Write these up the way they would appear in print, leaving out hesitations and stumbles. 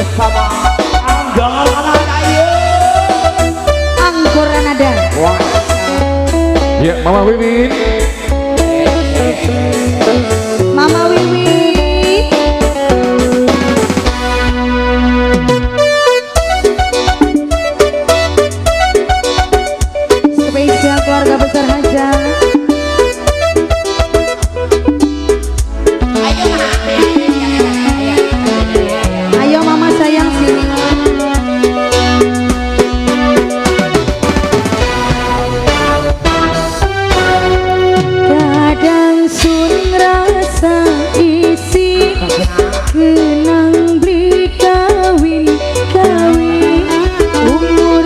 bersama Anggaran Ayu Angkoran ada. Wah. Ya, Mama Wiwin. Mama Wiwi. Spesial keluarga besar Haja. Ayo mama sayang sini. Kadang sun rasa isi kenang beli kawin kawin umur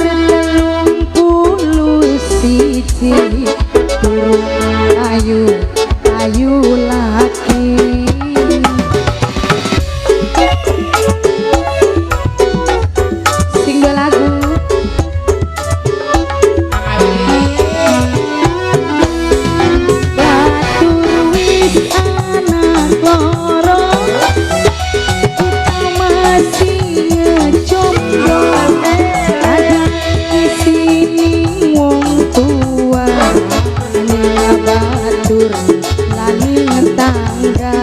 31 turun ayu ayu laki. Single lagu batur wis anak loro kita masih ngejomblo ada di sini wong tua ning batur lani tangga.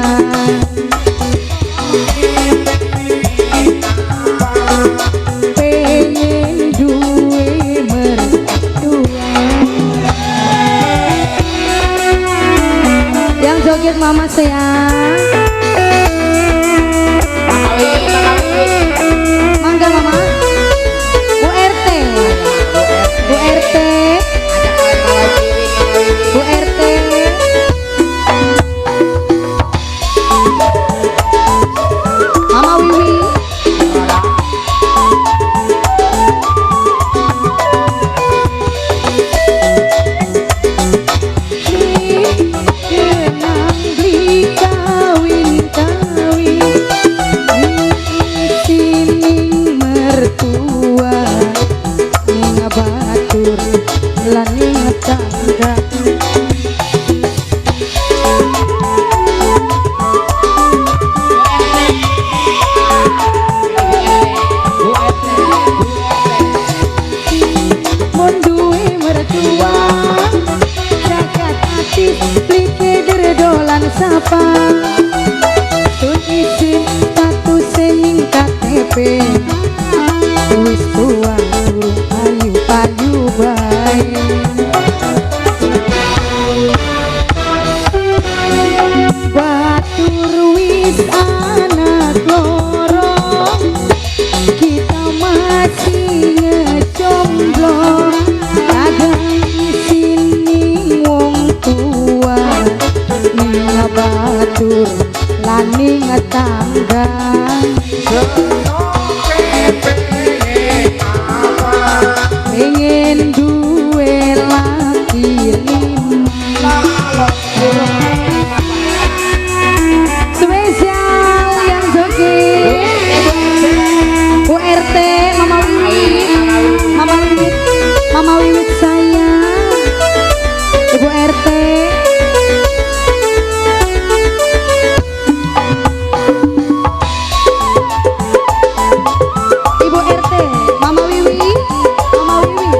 Pengen duwe mertua. Yang joget mama sayang. Mangga mama. Bu RT. Bu RT. Bu RT. Mama Wiwi. Kenang beli kawin kawin sini mertua ning batur lan ning tangga. Mun duwe mertua jagat hati beli dolan sapa sun izin status ning KTP wis tua durung ayu payu bae. Batur wis anak loro kita masih ngejomblo kadang di sini wong tua ning batur lani tangga. Pengen duwe laki lima. Spesial yang joget Bu RT Mama Wiwit. Mama Wiwit. Mama Wiwit sayang Ibu RT. Ibu RT Mama Wiwi. Mama Wiwi.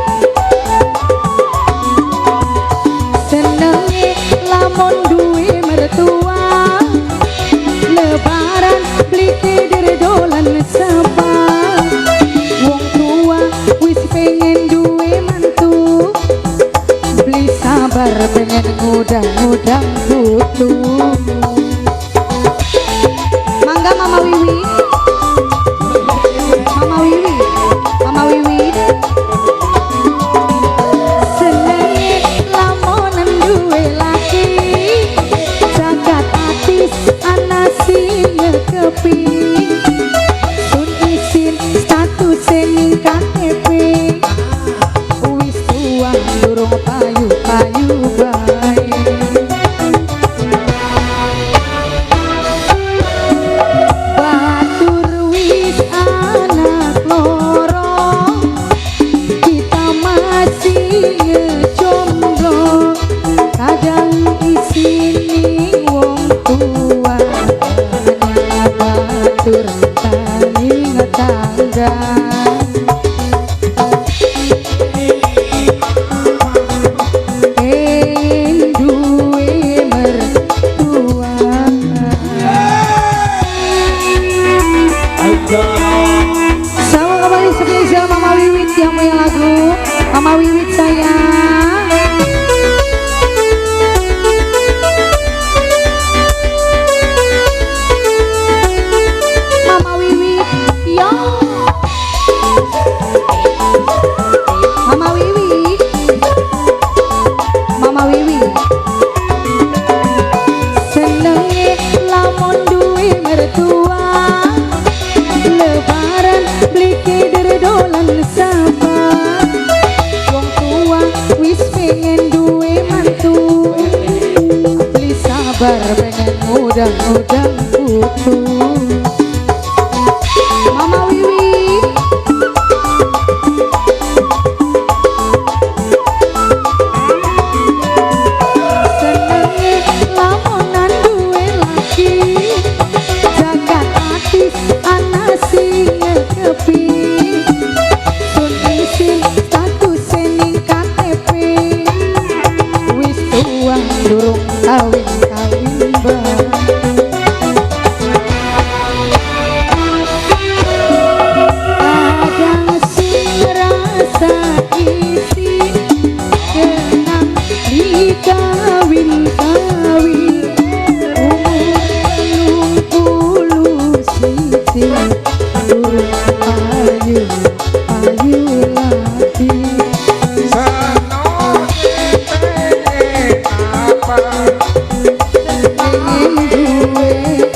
Senenge lamun duwe mertua lebaran beli keder dolan sapa wong tua wis pengen duwe mantu beli sabar pengen ngudang-ngudang putu. Mangga Mama Wiwi. Mama Wiwi. Mama Wiwi. Senenge lamunan duwe laki jagat atis ana sing ngekepi sun izin status ning KTP wis tua durung payu payu bae. Batur wis anak loro kita masih ngejomblo kadang di sini wong tua batur tani ngata muda. Duwe mertua. Sama kembali spesial Mama Wiwit yang punya lagu. Mama Wiwit sayang. Mama Wiwit, yo. Mama Wiwit, Mama Wiwit. Senenge lamun duwe mertua. Lebaran beli keder dolan sabar. Wong tua wis pengen duwe mantu. Beli sabar pengen mudah-mudah putu. Mama Wiwi, senenge lamunan duwe laki. Jagat atis ana sing ngekepi. Sun isin status ning KTP. Wis tua durung kawin-kawin bareng. Ada sing rasa isi kenang dikawin-kawin. Umur 21 durung payu lagi. Pengen duwe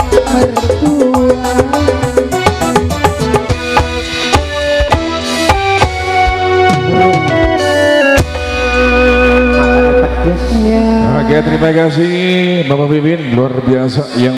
mertua. Oke, terima kasih Bapak Wiwin, luar biasa yang